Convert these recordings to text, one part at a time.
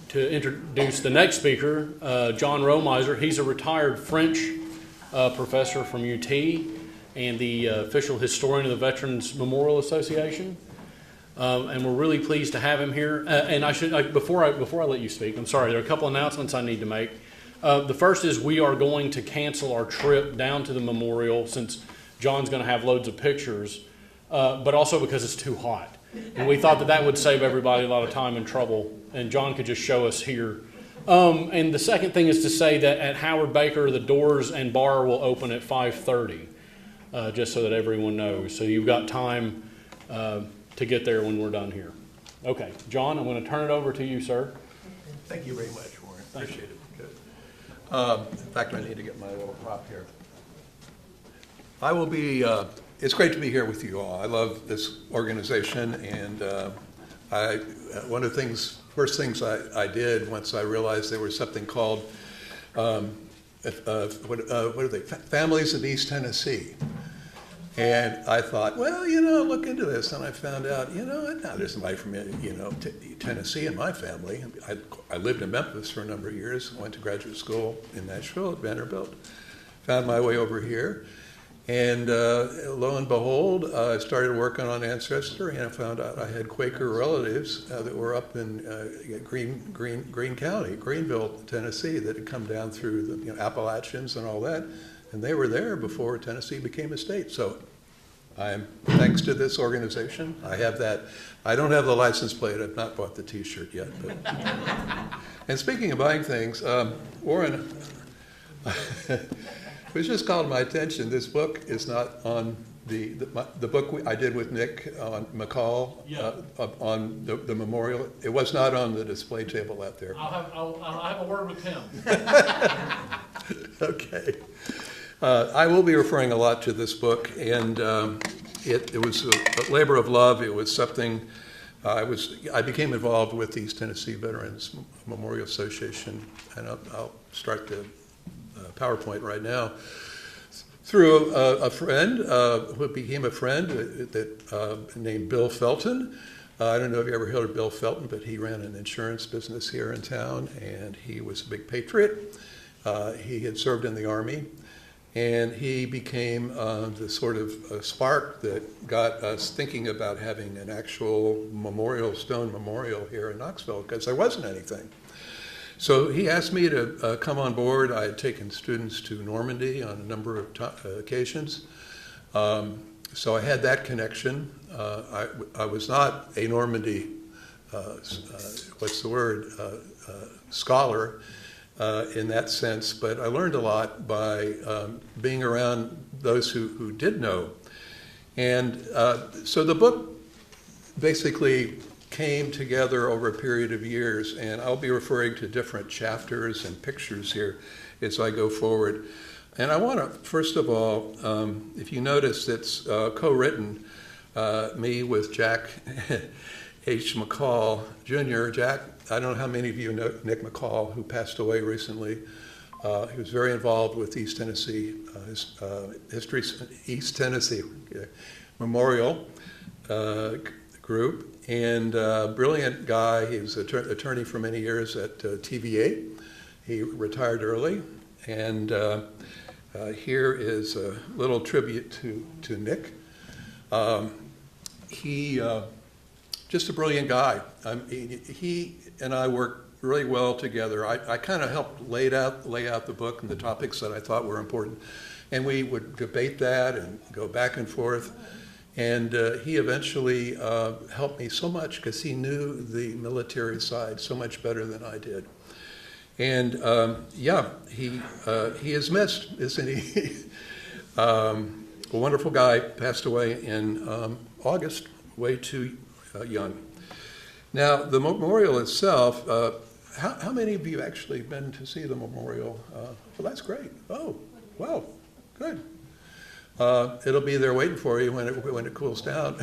to introduce the next speaker, John Romeiser. He's a retired French professor from UT and the official historian of the Veterans Memorial Association. And we're really pleased to have him here. And I should, before I let you speak, I'm sorry, there are a couple announcements I need to make. The first is we are going to cancel our trip down to the memorial since John's going to have loads of pictures, but also because it's too hot. And we thought that would save everybody a lot of time and trouble, and John could just show us here. And the second thing is to say that at Howard Baker, the doors and bar will open at 5:30, just so that everyone knows. So you've got time to get there when we're done here. Okay, John, I'm going to turn it over to you, sir. Thank you very much, Warren. Appreciate it. Good. In fact, I need to get my little prop here. I will be, it's great to be here with you all. I love this organization, and one of the first things I did once I realized there was something called, what are they, Families in East Tennessee. And I thought, well, look into this. And I found out, now there's somebody from, Tennessee in my family. I lived in Memphis for a number of years, went to graduate school in Nashville at Vanderbilt, found my way over here. And lo and behold, I started working on Ancestry, and I found out I had Quaker relatives that were up in Greene County, Greenville, Tennessee, that had come down through the Appalachians and all that. And they were there before Tennessee became a state. So thanks to this organization, I have that. I don't have the license plate. I've not bought the T-shirt yet. But. And speaking of buying things, Warren, it was just called my attention. This book is not on the book I did with Nick on McCall on the memorial. It was not on the display table out there. I'll have a word with him. Okay. I will be referring a lot to this book, and it was a labor of love. It was something I became involved with the East Tennessee Veterans Memorial Association, and I'll start the PowerPoint right now, through a friend who became a friend named Bill Felton. I don't know if you ever heard of Bill Felton, but he ran an insurance business here in town, and he was a big patriot. He had served in the Army, and he became the sort of spark that got us thinking about having an actual stone memorial here in Knoxville, because there wasn't anything. So he asked me to come on board. I had taken students to Normandy on a number of occasions. So I had that connection. I was not a Normandy, scholar in that sense, but I learned a lot by being around those who did know. And so the book basically came together over a period of years, and I'll be referring to different chapters and pictures here as I go forward. And I want to, first of all, if you notice, it's co-written, me with Jack H. McCall Jr. Jack, I don't know how many of you know Nick McCall, who passed away recently. He was very involved with East Tennessee, East Tennessee Memorial group, and brilliant guy. He was an attorney for many years at TVA. He retired early, and here is a little tribute to Nick. He just a brilliant guy. He and I worked really well together. I kind of helped lay out the book and the topics that I thought were important, and we would debate that and go back and forth. And he eventually helped me so much because he knew the military side so much better than I did. And he is missed, isn't he? A wonderful guy, passed away in August, way too young. Now, the memorial itself, how many of you actually been to see the memorial? Well, that's great. Oh, wow, good. It'll be there waiting for you when it cools down.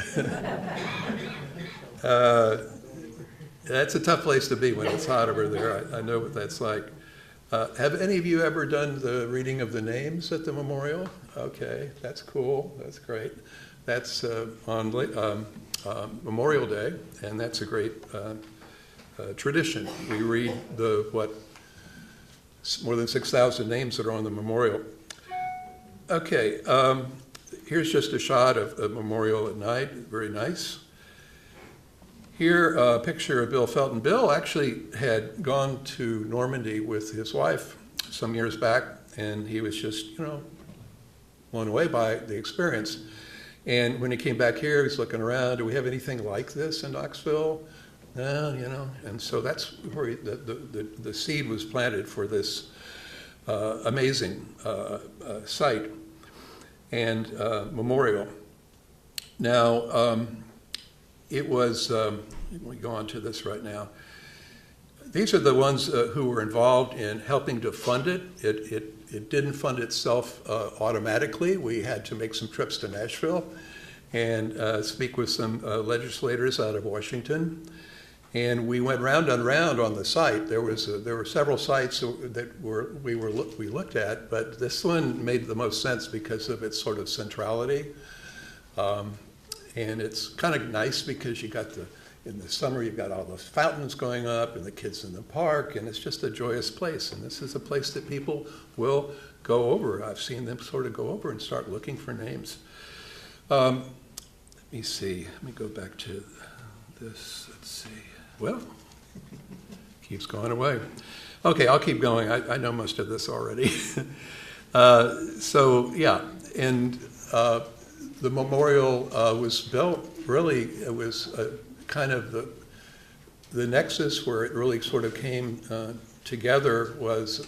That's a tough place to be when it's hot over there. I know what that's like. Have any of you ever done the reading of the names at the memorial? Okay, that's cool. That's great. That's on Memorial Day, and that's a great tradition. We read more than 6,000 names that are on the memorial. Okay, here's just a shot of a memorial at night, very nice. Here, a picture of Bill Felton. Bill actually had gone to Normandy with his wife some years back, and he was just, blown away by the experience. And when he came back here, he's looking around, do we have anything like this in Knoxville? No, and so that's where the seed was planted for this amazing site and memorial. Now, it was, we go on to this right now. These are the ones who were involved in helping to fund it. It didn't fund itself automatically. We had to make some trips to Nashville and speak with some legislators out of Washington. And we went round and round on the site. There were several sites that we looked at, but this one made the most sense because of its sort of centrality. And it's kind of nice because in the summer you've got all those fountains going up and the kids in the park, and it's just a joyous place. And this is a place that people will go over. I've seen them sort of go over and start looking for names. Let me see. Let me go back to this. Let's see. Well, keeps going away. Okay, I'll keep going. I know most of this already. So, yeah, and the memorial was built, really, it was kind of the nexus where it really sort of came together was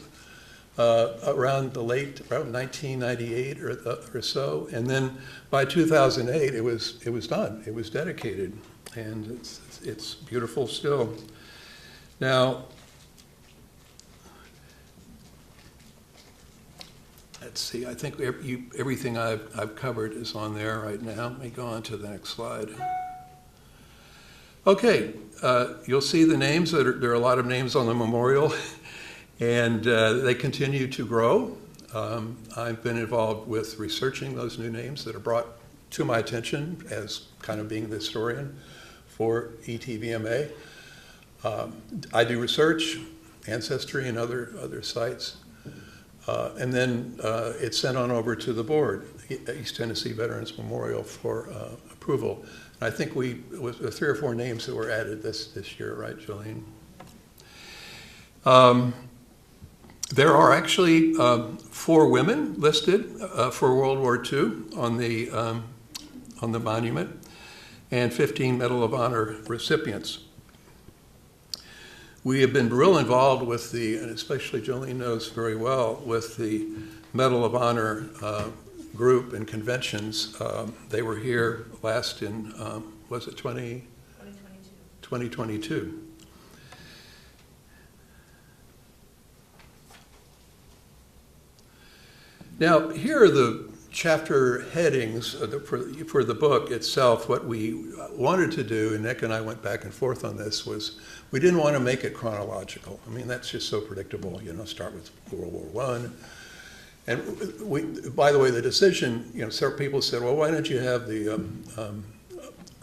around 1998 or so, and then by 2008 it was done. It was dedicated, and it's beautiful still. Now, let's see. I think everything I've covered is on there right now. Let me go on to the next slide. Okay, you'll see the names. There are a lot of names on the memorial, and they continue to grow. I've been involved with researching those new names that are brought to my attention as kind of being the historian for ETVMA. I do research, ancestry, and other sites. And then it's sent on over to the board, East Tennessee Veterans Memorial, for approval. And I think it was 3 or 4 names that were added this year, right, Jolene? There are actually 4 women listed for World War II on the monument, and 15 Medal of Honor recipients. We have been real involved with and especially Jolene knows very well, with the Medal of Honor group and conventions. They were here last in, was it 2022? Now, here are the chapter headings for the book itself. What we wanted to do, and Nick and I went back and forth on this, was we didn't want to make it chronological. I mean, that's just so predictable, start with World War I. And by the way, the decision, several people said, well, why don't you have the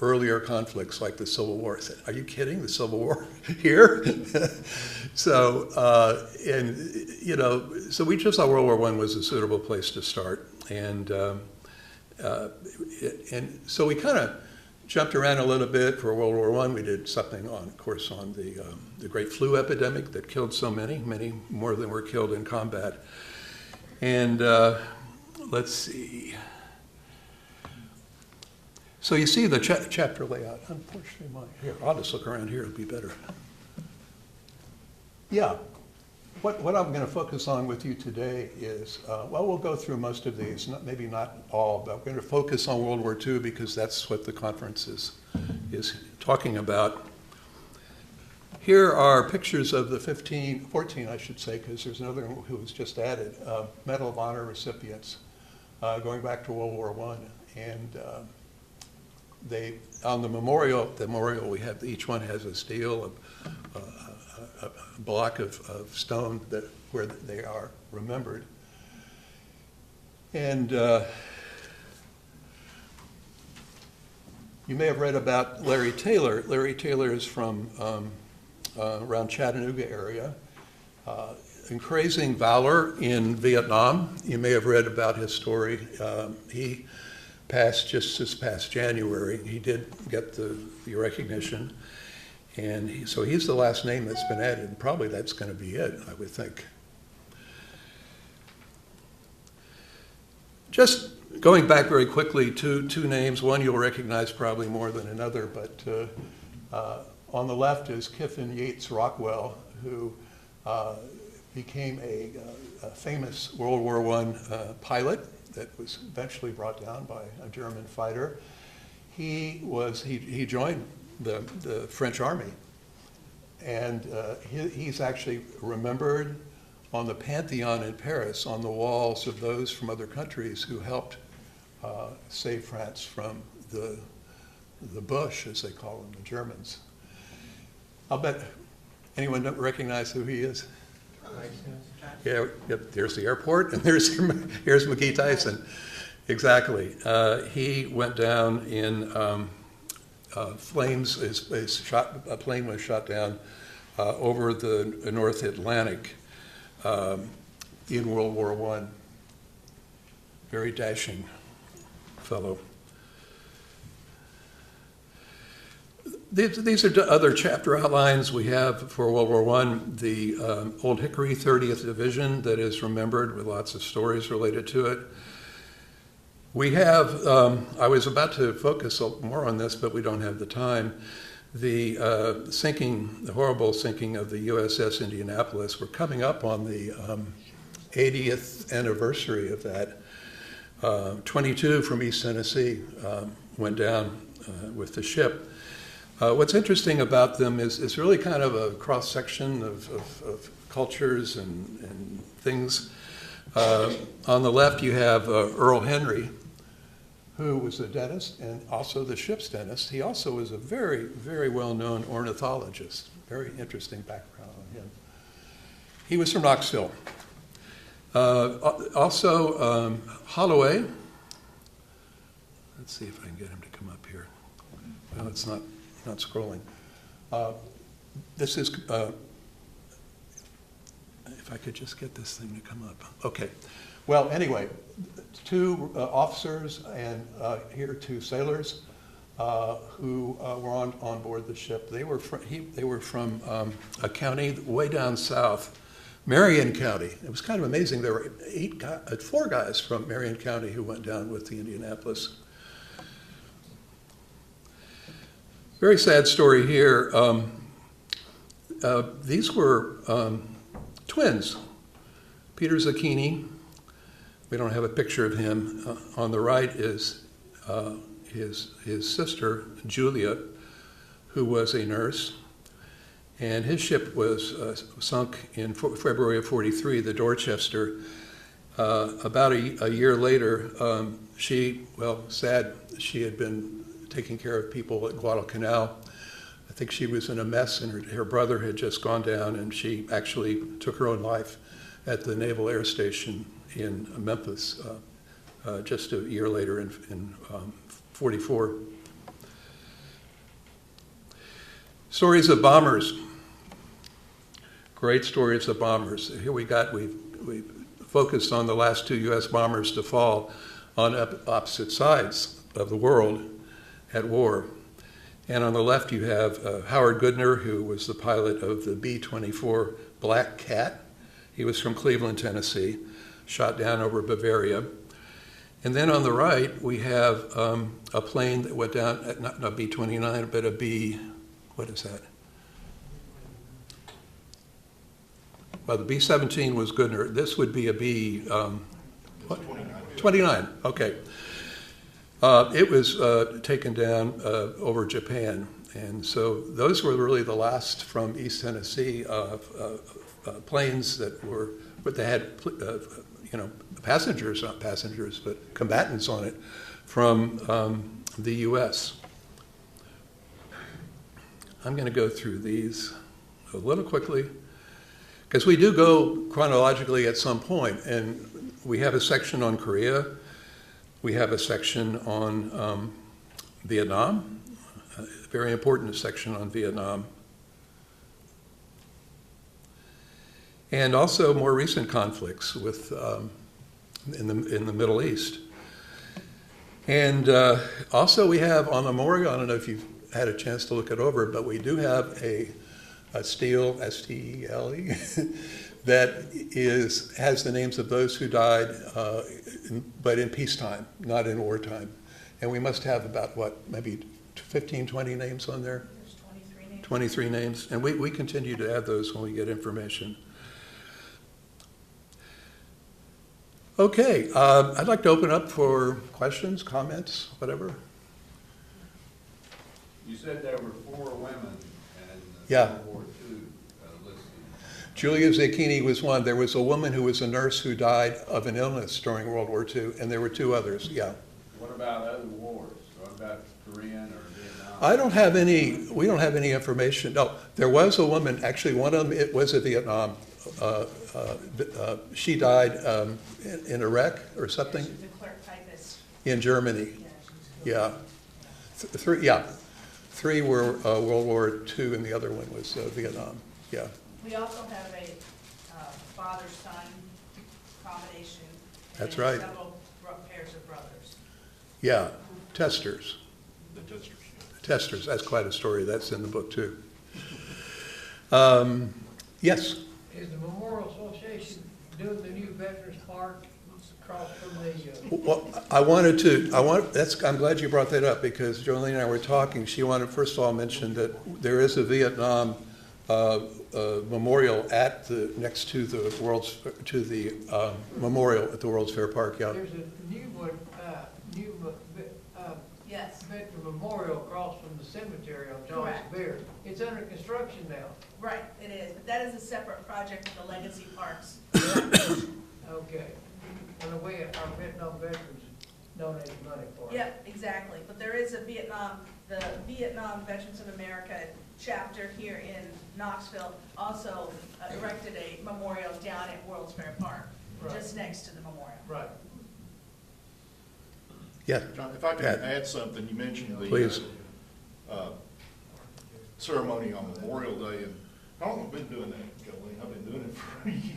earlier conflicts like the Civil War? I said, are you kidding? The Civil War here? So, so we just thought World War I was a suitable place to start. And so we kind of jumped around a little bit. For World War I, we did something on the Great Flu epidemic that killed so many more than were killed in combat. And let's see. So you see the chapter layout. Unfortunately, here, I'll just look around here. It'll be better. Yeah. What I'm going to focus on with you today is, we'll go through most of these, maybe not all, but we're going to focus on World War II because that's what the conference is talking about. Here are pictures of the 14, I should say, because there's another one who was just added, Medal of Honor recipients going back to World War I. And on the memorial we have, each one has a stele, a block of stone where they are remembered. And you may have read about Larry Taylor. Larry Taylor is from around Chattanooga area, increasing valor in Vietnam. You may have read about his story. He passed just this past January. He did get the recognition, and so he's the last name that's been added, and probably that's going to be it, I would think. Just going back very quickly, two names. One you'll recognize probably more than another, but on the left is Kiffin Yates Rockwell, who became a famous World War I pilot that was eventually brought down by a German fighter. He joined the French Army, and he's actually remembered on the Pantheon in Paris, on the walls of those from other countries who helped save France from the Bush, as they call them, the Germans. I'll bet anyone don't recognize who he is. Yeah, yep, there's the airport, and here's McGee Tyson. Exactly. He went down in flames. A plane was shot down over the North Atlantic in World War I. Very dashing fellow. These are other chapter outlines we have for World War I. The Old Hickory 30th Division that is remembered with lots of stories related to it. We have, I was about to focus more on this, but we don't have the time. The horrible sinking of the USS Indianapolis. We're coming up on the 80th anniversary of that. 22 from East Tennessee went down with the ship. What's interesting about them is really kind of a cross-section of cultures and things. On the left, you have Earl Henry, who was a dentist and also the ship's dentist. He also was a very, very well-known ornithologist. Very interesting background on him. He was from Knoxville. Also, Holloway. Let's see if I can get him to come up here. Well, it's not scrolling. This is, if I could just get this thing to come up. Okay. Well, anyway, two officers and here two sailors who were on board the ship. They were from a county way down south, Marion County. It was kind of amazing. There were 4 guys from Marion County who went down with the Indianapolis. Very sad story here. These were twins. Peter Zucchini. We don't have a picture of him. On the right is his sister, Julia, who was a nurse. And his ship was sunk in February of '43, the Dorchester. About a year later, sad, she had been taking care of people at Guadalcanal. I think she was in a mess, and her brother had just gone down, and she actually took her own life at the Naval Air Station in Memphis just a year later in '44. Stories of bombers. Great stories of bombers. Here we've focused on the last 2 U.S. bombers to fall on opposite sides of the world at war. And on the left you have Howard Goodner, who was the pilot of the B-24 Black Cat. He was from Cleveland, Tennessee, shot down over Bavaria. And then on the right we have a plane that went down, not a B-29, but a B, what is that? Well, the B-17 was Goodner. This would be a B, what? 29, okay. It was taken down over Japan. And so those were really the last from East Tennessee planes that were, but they had, passengers, not passengers, but combatants on it from the U.S. I'm going to go through these a little quickly, because we do go chronologically at some point, and we have a section on Korea, we have a section on Vietnam, a very important section on Vietnam. and also more recent conflicts with in the Middle East. And also we have on the memorial, I don't know if you've had a chance to look it over, but we do have a stele, S-T-E-L-E, that has the names of those who died, but in peacetime, not in wartime. And we must have about, what, maybe 15, 20 names on there? There's 23 names. 23 names. And we continue to add those when we get information. Okay, I'd like to open up for questions, comments, whatever. You said there were 4 women and Yeah. World War II listed. Julia Zucchini was one. There was a woman who was a nurse who died of an illness during World War II, and there were 2 others, yeah. What about other wars? What about Korean or Vietnam? I don't have any, we don't have any information. No, there was a woman, actually one of them, it was a Vietnam. She died in Iraq or something, She's a clerk typist. in Germany, Yeah, she's yeah. 3 were World War II and the other one was Vietnam, yeah. We also have a father-son combination. That's and right. Several pairs of brothers. Yeah, testers. The Testers. Testers, that's quite a story, that's in the book too. Yes? Is the Memorial Association doing the new Veterans Park across from the, Well, I'm glad you brought that up because Jolene and I were talking. She wanted, first of all, mention that there is a Vietnam memorial next to the memorial at the World's Fair Park, yeah. there's a new one, Yes, veteran memorial across from the cemetery on John's Correct. Beard. It's under construction now. right, it is, but that is a separate project with the Legacy Parks. Okay. And the way our Vietnam veterans donated money for it. Yep, exactly, but there is the Vietnam Veterans of America chapter here in Knoxville also erected a memorial down at World's Fair Park, Right. just next to the memorial. Right. Yeah, John, if I could Pat. add something, you mentioned Please. the ceremony on Memorial Day, and how long have you been doing that, Jolene? I've been doing it for years.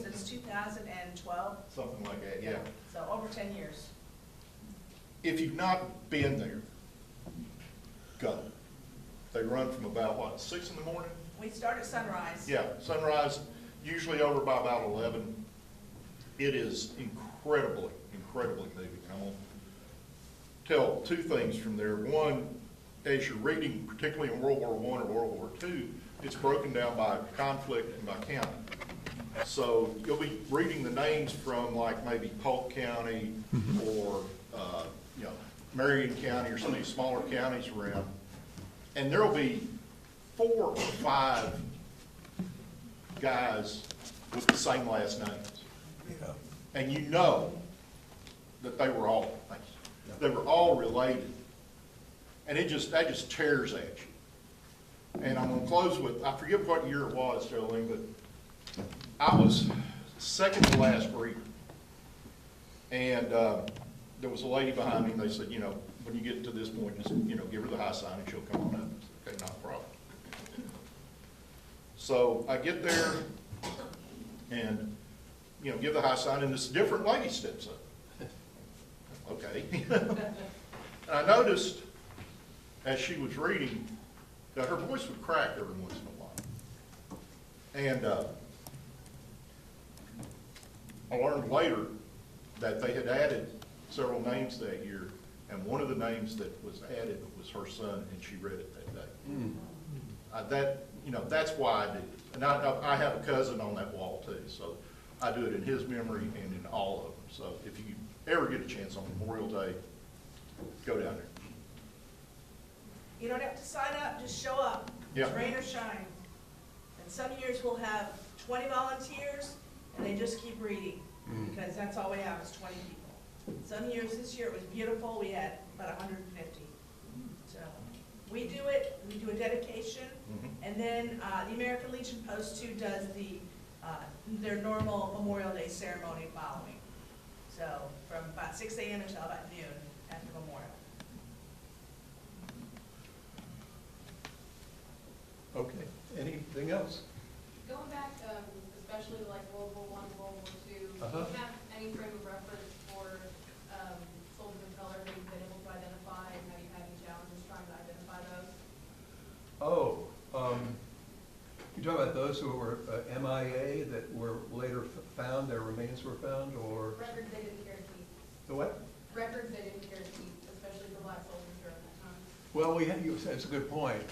Since 2012, Something like that, yeah. so over 10 years. If you've not been there, go. They run from about, what, 6 in the morning? We start at sunrise. Yeah, sunrise, usually over by about 11. It is incredibly moving. I'm going to tell 2 things from there. One, as you're reading, particularly in World War I or World War II, it's broken down by conflict and by county. So you'll be reading the names from like maybe Polk County or Marion County or some of these smaller counties around, and there'll be 4 or 5 guys with the same last names. yeah. And you know that they were all related. And that just tears at you. And I'm gonna close with, I forget what year it was, Jolene, but I was second to last reader. And there was a lady behind me, and they said, when you get to this point, just, give her the high sign and she'll come on up. I said, okay, not a problem. So I get there and, give the high sign, and this different lady steps up. Okay. And I noticed as she was reading that her voice would crack every once in a while. And I learned later that they had added several names that year, and one of the names that was added was her son, and she read it that day. That's why I do it. And I have a cousin on that wall too, so I do it in his memory and in all of them. So if you ever get a chance on Memorial Day, go down there. You don't have to sign up, just show up. Yeah. Rain or shine. And some years we'll have 20 volunteers, and they just keep reading, because that's all we have is 20 people. Some years, this year it was beautiful, we had about 150. So we do it, we do a dedication, and then the American Legion Post 2 does their normal Memorial Day ceremony following. So from about 6 a.m. until about noon after Memorial. Okay, anything else? Going back, especially like World War I, World War II, do you Uh-huh. have any frame of reference for soldiers of color who you've been able to identify, and have you had any challenges trying to identify those? Oh, you talking about those who were MIA that were later found, their remains were found, or Records they didn't care to keep. the what? Records they didn't care to keep, especially for black soldiers during that time. Well, it's a good point.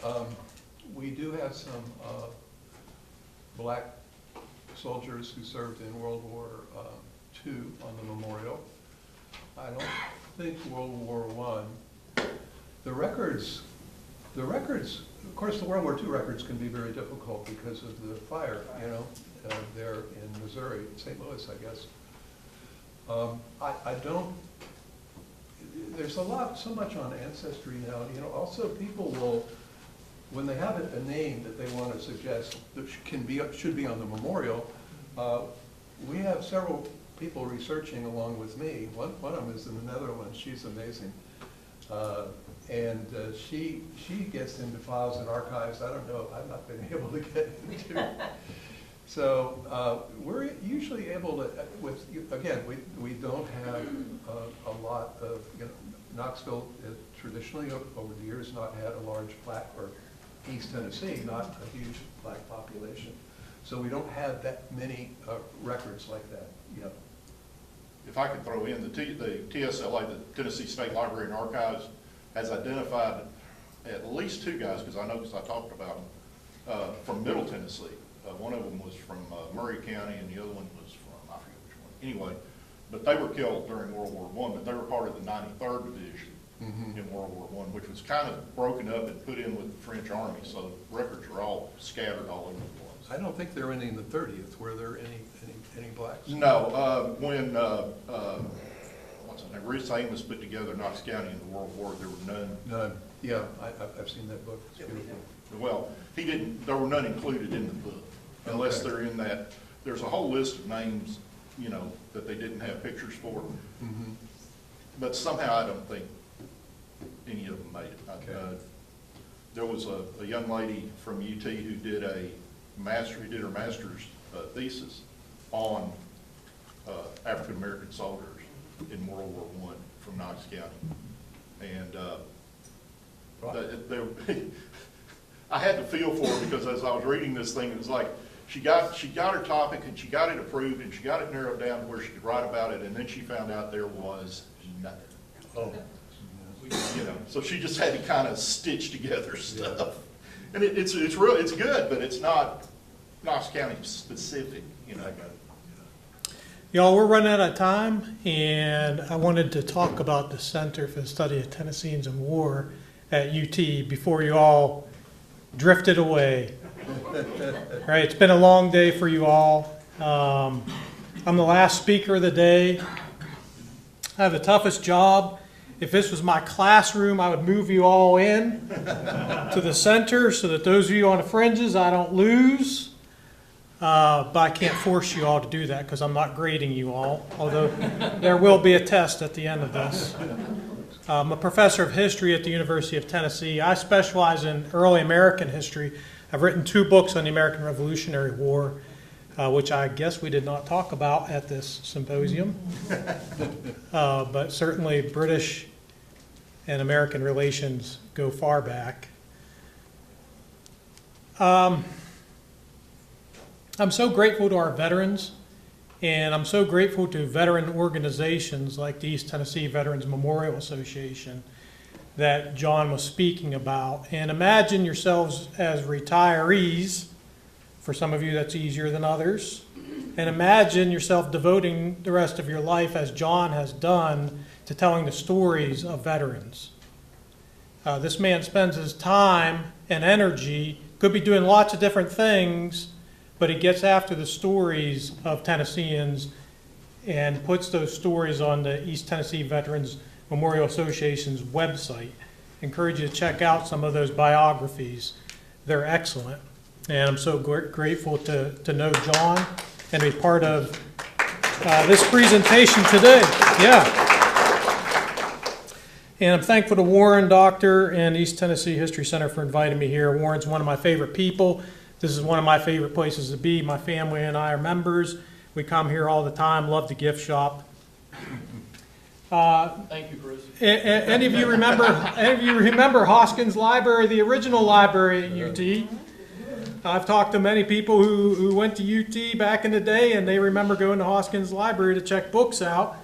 We do have some black soldiers who served in World War II on the memorial. I don't think World War I. The records, of course, the World War II records can be very difficult because of the fire, there in Missouri, St. Louis, I guess. I don't, there's so much on Ancestry now, also people will, when they have a name that they want to suggest that should be on the memorial, we have several people researching along with me. One of them is in the Netherlands. She's amazing. And she gets into files and archives I don't know, I've not been able to get into. So we're usually able to, again, we don't have a lot of, Knoxville traditionally over the years not had a large black, or East Tennessee, not a huge black population. So we don't have that many records like that yet. If I could throw in, the TSLA, the Tennessee State Library and Archives, has identified at least two guys, because I talked about them, from Middle Tennessee. One of them was from Murray County, and the other one was from, I forget which one. Anyway, but they were killed during World War I, but they were part of the 93rd Division in World War I, which was kind of broken up and put in with the French Army, so records are all scattered all over the place. I don't think there were any in the 30th. Were there any blacks? No, when what's his name? Reese Amos put together Knox County in the World War, there were none. None. Yeah, I've seen that book. It's beautiful. Well, he didn't. There were none included in the book, unless they're in that. There's a whole list of names, that they didn't have pictures for. But somehow I don't think any of them made it. Okay. There was a young lady from UT who did her master's thesis on African American soldiers in World War I from Knox County, and I had to feel for her, because as I was reading this thing, it was like she got her topic and she got it approved and she got it narrowed down to where she could write about it, and then she found out there was nothing. Oh. So she just had to kind of stitch together stuff, and it's good, but it's not Knox County specific. I got it. Y'all, we're running out of time, and I wanted to talk about the Center for the Study of Tennesseans and War at UT before you all drifted away. Right, it's been a long day for you all. I'm the last speaker of the day. I have the toughest job. If this was my classroom, I would move you all in to the center so that those of you on the fringes I don't lose. But I can't force you all to do that because I'm not grading you all, although there will be a test at the end of this. I'm a professor of history at the University of Tennessee. I specialize in early American history. I've written 2 books on the American Revolutionary War, which I guess we did not talk about at this symposium. But certainly British and American relations go far back. I'm so grateful to our veterans, and I'm so grateful to veteran organizations like the East Tennessee Veterans Memorial Association that John was speaking about. And imagine yourselves as retirees. For some of you, that's easier than others. And imagine yourself devoting the rest of your life, as John has done, to telling the stories of veterans. This man spends his time and energy, could be doing lots of different things, but he gets after the stories of Tennesseans and puts those stories on the East Tennessee Veterans Memorial Association's website. I encourage you to check out some of those biographies. They're excellent. And I'm so grateful to know John and be part of this presentation today. Yeah. And I'm thankful to Warren Doctor and East Tennessee History Center for inviting me here. Warren's one of my favorite people. This is one of my favorite places to be. My family and I are members. We come here all the time, love the gift shop. Thank you, Chris. Any of you remember Hoskins Library, the original library at UT? I've talked to many people who went to UT back in the day, and they remember going to Hoskins Library to check books out.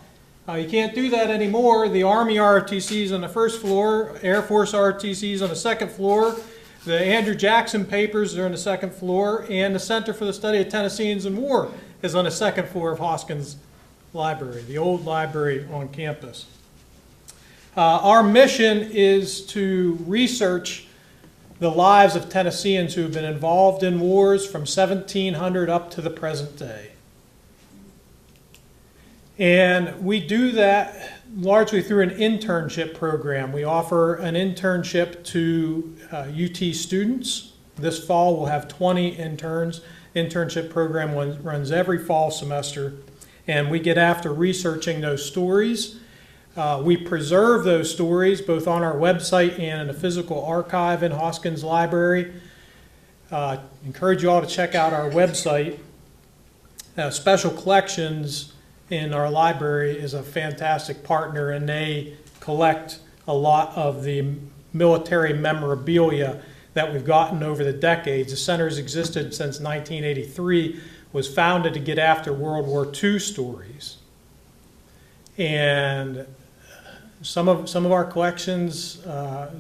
You can't do that anymore. The Army ROTC is on the first floor, Air Force ROTC is on the second floor, the Andrew Jackson papers are on the second floor, and the Center for the Study of Tennesseans and War is on the second floor of Hoskins Library, the old library on campus. Our mission is to research the lives of Tennesseans who have been involved in wars from 1700 up to the present day. And we do that largely through an internship program. We offer an internship to UT students. This fall we'll have 20 interns. Internship program runs every fall semester. And we get after researching those stories. We preserve those stories both on our website and in a physical archive in Hoskins Library. Encourage you all to check out our website. Special Collections in our library is a fantastic partner, and they collect a lot of the military memorabilia that we've gotten over the decades. The center has existed since 1983, was founded to get after World War II stories. And some of our collections,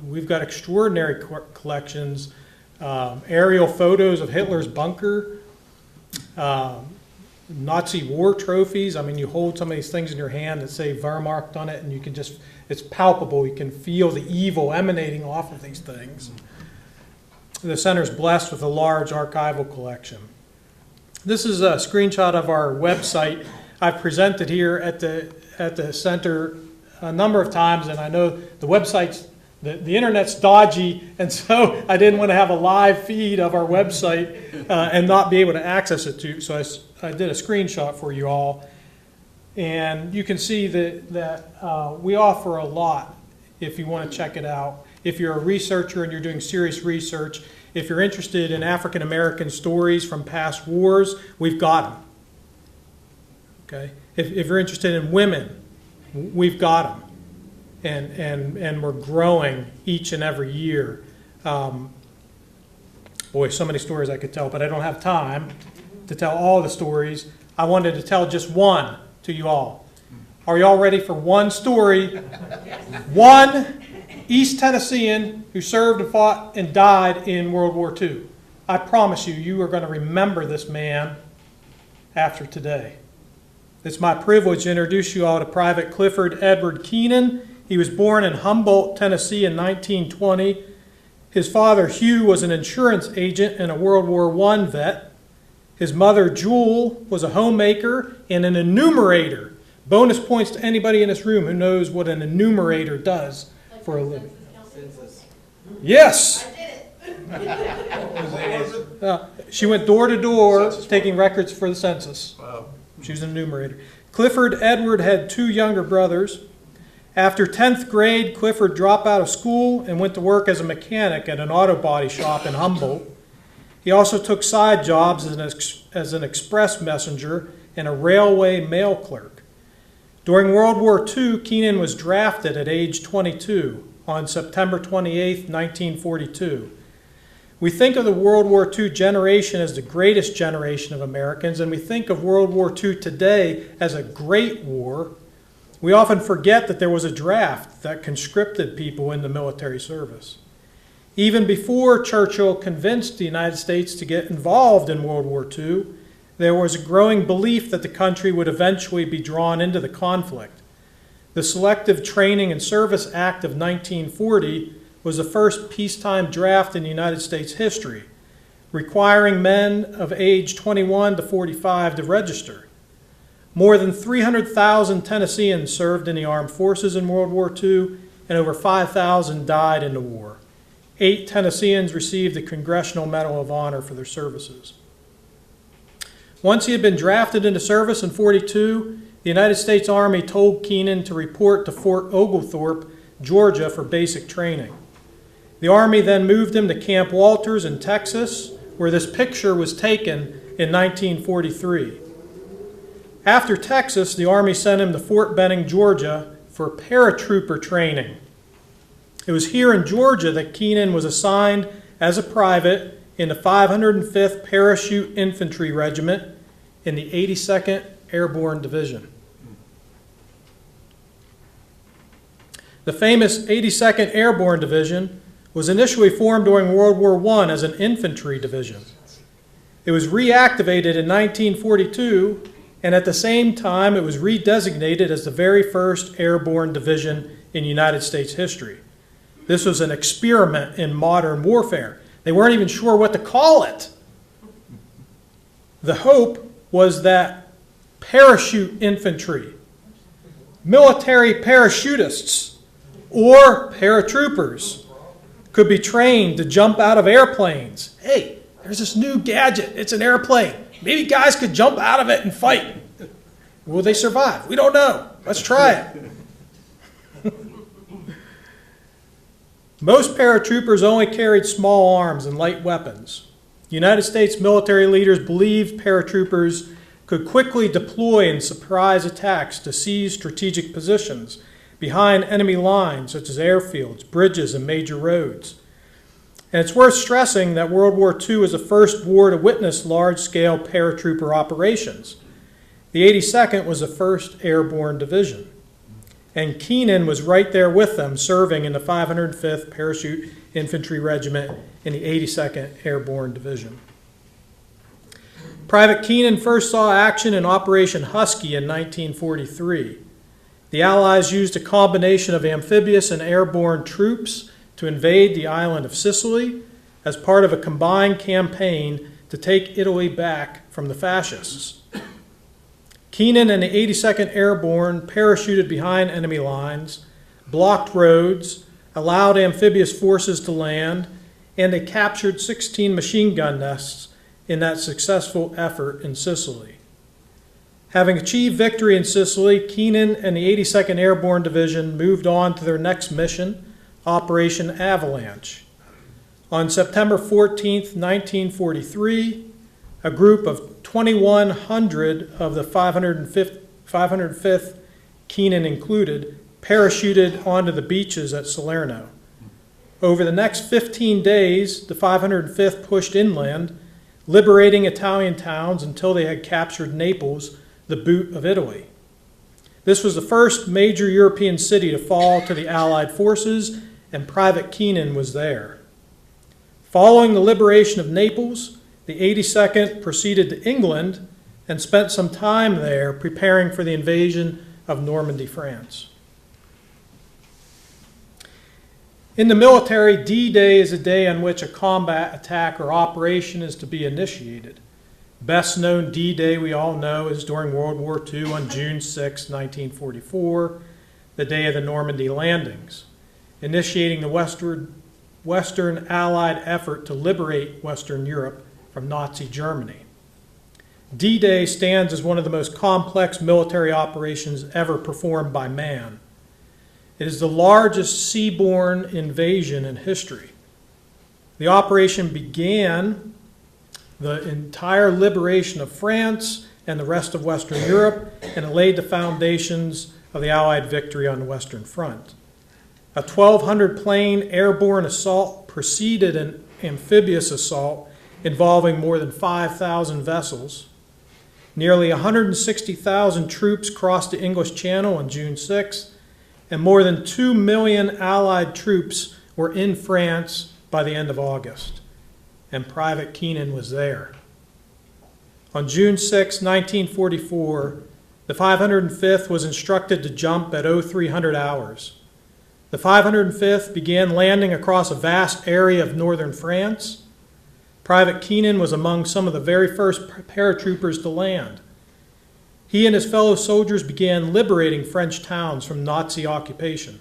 we've got extraordinary collections, aerial photos of Hitler's bunker, Nazi war trophies. I mean, you hold some of these things in your hand that say Wehrmacht on it, and you can just, it's palpable. You can feel the evil emanating off of these things. The center's blessed with a large archival collection. This is a screenshot of our website. I've presented here at the center a number of times, and I know the website's, the internet's dodgy, and so I didn't want to have a live feed of our website and not be able to access it to. So I did a screenshot for you all, and you can see that we offer a lot if you want to check it out. If you're a researcher and you're doing serious research, if you're interested in African American stories from past wars, we've got them. Okay. If you're interested in women, we've got them. And we're growing each and every year. Boy, so many stories I could tell, but I don't have time to tell all the stories. I wanted to tell just one to you all. Are you all ready for one story? One East Tennessean who served and fought and died in World War II. I promise you, you are going to remember this man after today. It's my privilege to introduce you all to Private Clifford Edward Keenan. He was born in Humboldt, Tennessee in 1920. His father, Hugh, was an insurance agent and a World War I vet. His mother, Jewel, was a homemaker and an enumerator. Bonus points to anybody in this room who knows what an enumerator does for a living. Yes! I did it. She went door to door taking records for the census. Wow. She was an enumerator. Clifford Edward had two younger brothers. After 10th grade, Clifford dropped out of school and went to work as a mechanic at an auto body shop in Humboldt. He also took side jobs as an express messenger and a railway mail clerk. During World War II, Keenan was drafted at age 22 on September 28, 1942. We think of the World War II generation as the greatest generation of Americans, and we think of World War II today as a great war. We often forget that there was a draft that conscripted people into military service. Even before Churchill convinced the United States to get involved in World War II, there was a growing belief that the country would eventually be drawn into the conflict. The Selective Training and Service Act of 1940 was the first peacetime draft in United States history, requiring men of age 21 to 45 to register. More than 300,000 Tennesseans served in the armed forces in World War II, and over 5,000 died in the war. 8 Tennesseans received the Congressional Medal of Honor for their services. Once he had been drafted into service in 1942, the United States Army told Keenan to report to Fort Oglethorpe, Georgia, for basic training. The Army then moved him to Camp Walters in Texas, where this picture was taken in 1943. After Texas, the Army sent him to Fort Benning, Georgia for paratrooper training. It was here in Georgia that Keenan was assigned as a private in the 505th Parachute Infantry Regiment in the 82nd Airborne Division. The famous 82nd Airborne Division was initially formed during World War I as an infantry division. It was reactivated in 1942, and at the same time it was redesignated as the very first airborne division in United States history. This was an experiment in modern warfare. They weren't even sure what to call it. The hope was that parachute infantry, military parachutists, or paratroopers could be trained to jump out of airplanes. Hey, there's this new gadget. It's an airplane. Maybe guys could jump out of it and fight. Will they survive? We don't know. Let's try it. Most paratroopers only carried small arms and light weapons. United States military leaders believed paratroopers could quickly deploy in surprise attacks to seize strategic positions behind enemy lines such as airfields, bridges, and major roads. And it's worth stressing that World War II was the first war to witness large-scale paratrooper operations. The 82nd was the first airborne division, and Keenan was right there with them, serving in the 505th Parachute Infantry Regiment in the 82nd Airborne Division. Private Keenan first saw action in Operation Husky in 1943. The Allies used a combination of amphibious and airborne troops to invade the island of Sicily as part of a combined campaign to take Italy back from the fascists. Keenan and the 82nd Airborne parachuted behind enemy lines, blocked roads, allowed amphibious forces to land, and they captured 16 machine gun nests in that successful effort in Sicily. Having achieved victory in Sicily, Keenan and the 82nd Airborne Division moved on to their next mission, Operation Avalanche. On September 14, 1943, a group of 2,100 of the 505th, Keenan included, parachuted onto the beaches at Salerno. Over the next 15 days, the 505th pushed inland, liberating Italian towns until they had captured Naples, the boot of Italy. This was the first major European city to fall to the Allied forces, and Private Keenan was there. Following the liberation of Naples, the 82nd proceeded to England and spent some time there preparing for the invasion of Normandy, France. In the military, D-Day is a day on which a combat attack or operation is to be initiated. Best known D-Day we all know is during World War II on June 6, 1944, the day of the Normandy landings, initiating the Western Allied effort to liberate Western Europe from Nazi Germany. D-Day stands as one of the most complex military operations ever performed by man. It is the largest seaborne invasion in history. The operation began the entire liberation of France and the rest of Western Europe, and it laid the foundations of the Allied victory on the Western Front. A 1,200 plane airborne assault preceded an amphibious assault involving more than 5,000 vessels. Nearly 160,000 troops crossed the English Channel on June 6, and more than 2 million Allied troops were in France by the end of August. And Private Keenan was there. On June 6, 1944, the 505th was instructed to jump at 0300 hours. The 505th began landing across a vast area of northern France. Private Keenan was among some of the very first paratroopers to land. He and his fellow soldiers began liberating French towns from Nazi occupation.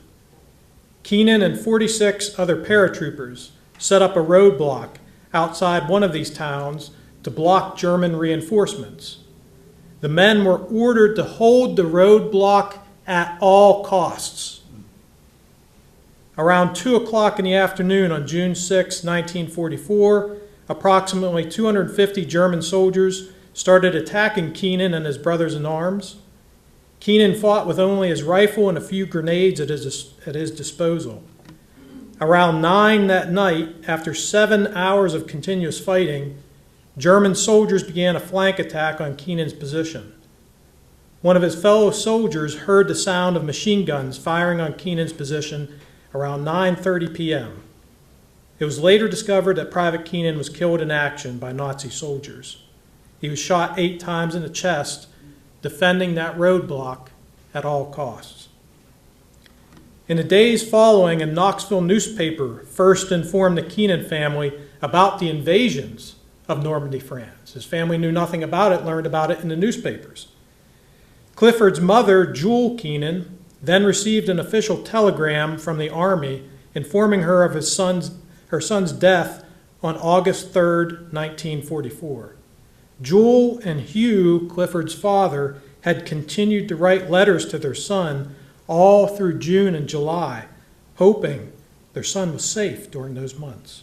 Keenan and 46 other paratroopers set up a roadblock outside one of these towns to block German reinforcements. The men were ordered to hold the roadblock at all costs. Around 2 o'clock in the afternoon on June 6, 1944, approximately 250 German soldiers started attacking Keenan and his brothers in arms. Keenan fought with only his rifle and a few grenades at his disposal. Around 9 that night, after 7 hours of continuous fighting, German soldiers began a flank attack on Keenan's position. One of his fellow soldiers heard the sound of machine guns firing on Keenan's position around 9:30 p.m. It was later discovered that Private Keenan was killed in action by Nazi soldiers. He was shot 8 times in the chest, defending that roadblock at all costs. In the days following, a Knoxville newspaper first informed the Keenan family about the invasions of Normandy, France. His family knew nothing about it, learned about it in the newspapers. Clifford's mother, Jewel Keenan, then received an official telegram from the Army informing her of her son's death on August 3rd, 1944. Jewel and Hugh, Clifford's father, had continued to write letters to their son all through June and July, hoping their son was safe during those months.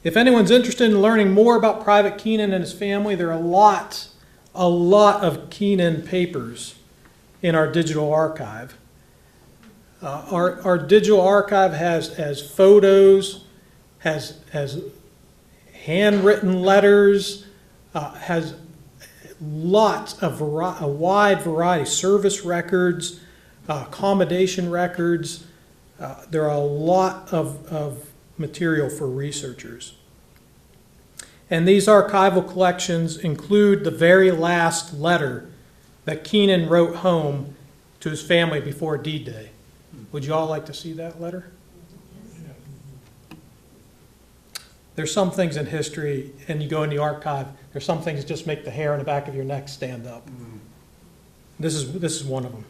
If anyone's interested in learning more about Private Keenan and his family, there are a lot of Keenan papers in our digital archive. Our digital archive has photos, has handwritten letters, has lots of a wide variety, service records, accommodation records. There are a lot of material for researchers. And these archival collections include the very last letter that Keenan wrote home to his family before D-Day. Would you all like to see that letter? There's some things in history, and you go in the archive, there's some things that just make the hair on the back of your neck stand up. This is one of them.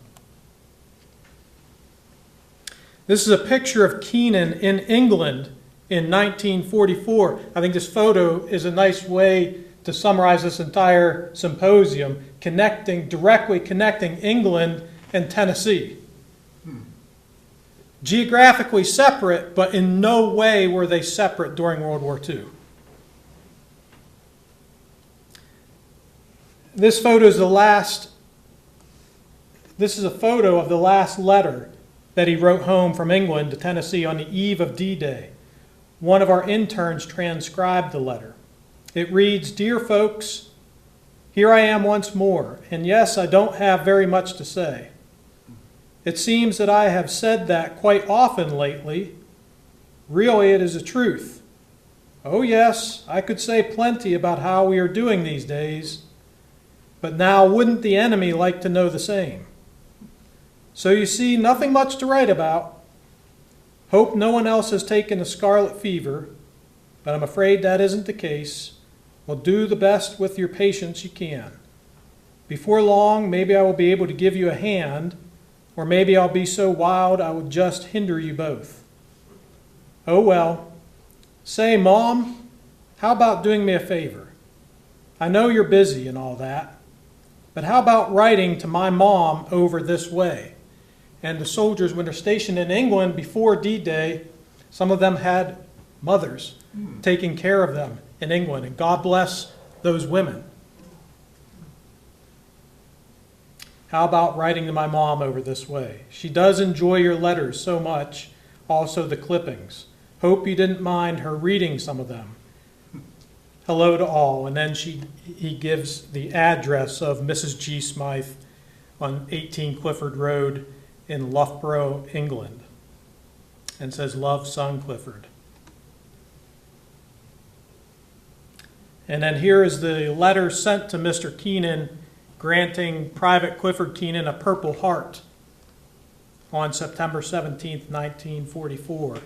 This is a picture of Keenan in England in 1944. I think this photo is a nice way to summarize this entire symposium, directly connecting England and Tennessee. Geographically separate, but in no way were they separate during World War II. This photo is This is a photo of the last letter that he wrote home from England to Tennessee on the eve of D-Day. One of our interns transcribed the letter. It reads, "Dear folks, here I am once more, and yes, I don't have very much to say. It seems that I have said that quite often lately. Really, it is the truth. Oh yes, I could say plenty about how we are doing these days, but now wouldn't the enemy like to know the same? So you see, nothing much to write about. Hope no one else has taken the scarlet fever, but I'm afraid that isn't the case. Well, do the best with your patients you can. Before long, maybe I will be able to give you a hand, or maybe I'll be so wild I will just hinder you both. Oh well. Say, Mom, how about doing me a favor? I know you're busy and all that, but how about writing to my mom over this way?" And the soldiers, when they're stationed in England before D-Day, some of them had mothers taking care of them in England, and God bless those women. How about writing to my mom over this way? She does enjoy your letters so much, also the clippings. Hope you didn't mind her reading some of them. Hello to all. And then he gives the address of Mrs. G. Smythe on 18 Clifford Road in Loughborough, England, and says, "Love, son Clifford." And then here is the letter sent to Mr. Keenan granting Private Clifford Keenan a Purple Heart on September 17th, 1944.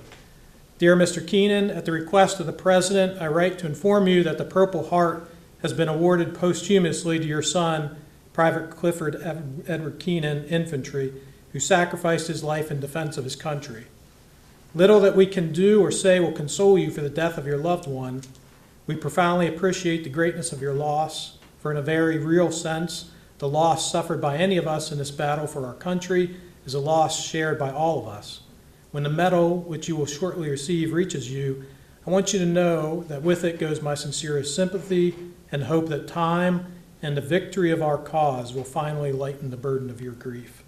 "Dear Mr. Keenan, at the request of the President, I write to inform you that the Purple Heart has been awarded posthumously to your son, Private Clifford Edward Keenan, Infantry, who sacrificed his life in defense of his country. Little that we can do or say will console you for the death of your loved one. We profoundly appreciate the greatness of your loss, for in a very real sense, the loss suffered by any of us in this battle for our country is a loss shared by all of us. When the medal, which you will shortly receive, reaches you, I want you to know that with it goes my sincerest sympathy and hope that time and the victory of our cause will finally lighten the burden of your grief.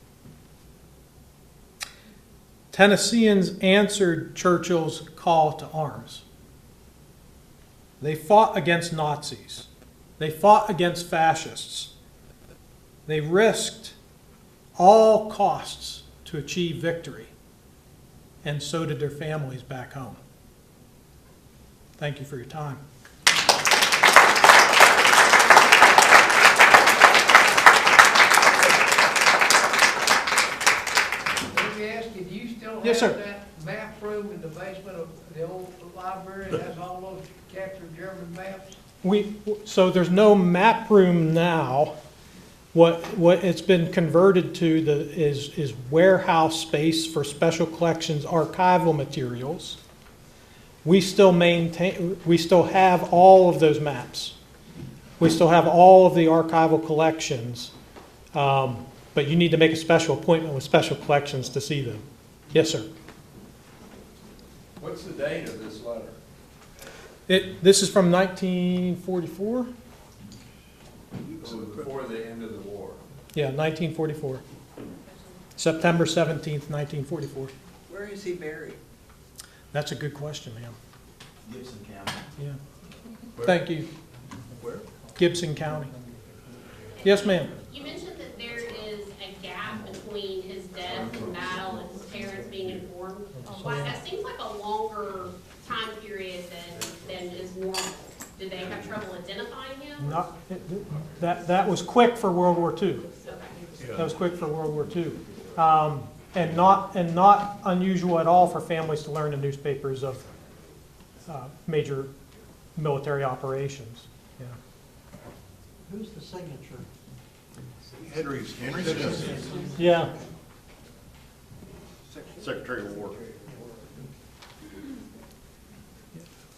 Tennesseans answered Churchill's call to arms. They fought against Nazis. They fought against fascists. They risked all costs to achieve victory, and so did their families back home. Thank you for your time. Let me ask you, do you still Yes, have sir. that map room in the basement of the old library that has all those captured German maps? So there's no map room now. What it's been converted to is warehouse space for special collections archival materials. We still have all of those maps. We still have all of the archival collections, but you need to make a special appointment with special collections to see them. Yes, sir. What's the date of this letter? This is from 1944. So before the end of the war. Yeah, 1944. September 17th, 1944. Where is he buried? That's a good question, ma'am. Gibson County. Yeah. Where? Thank you. Where? Gibson County. Yes, ma'am. You mentioned that there is a gap between his death and battle and his parents being informed. Why, that seems like a longer time period than is normal. Did they have trouble identifying him? That was quick for World War II. Okay. That was quick for World War II. And not unusual at all for families to learn in newspapers of major military operations. Yeah. Who's the signature? Henry's. Yeah. Secretary of War.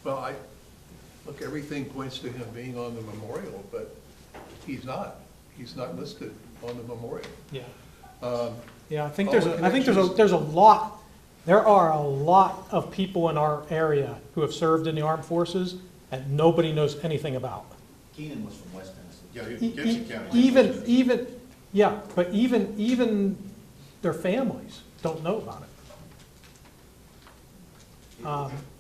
Well, look, everything points to him being on the memorial, but he's not. He's not listed on the memorial. Yeah. Um, Yeah, I think All there's the a, I think connections- there's a lot. There are a lot of people in our area who have served in the armed forces and nobody knows anything about. Keenan was from West Tennessee. Yeah, Gibson County. Even their families don't know about it.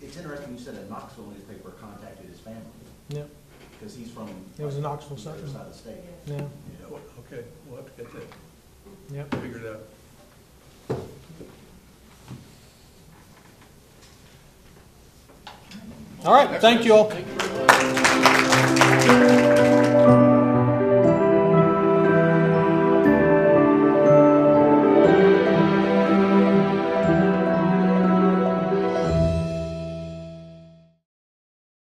It's interesting you said a Knoxville newspaper contacted his family, Yeah, because he's from. It was a Knoxville the other something. side of the state. yeah, yeah, well, okay, we'll have to get that yeah. figured out. All right, thank you all.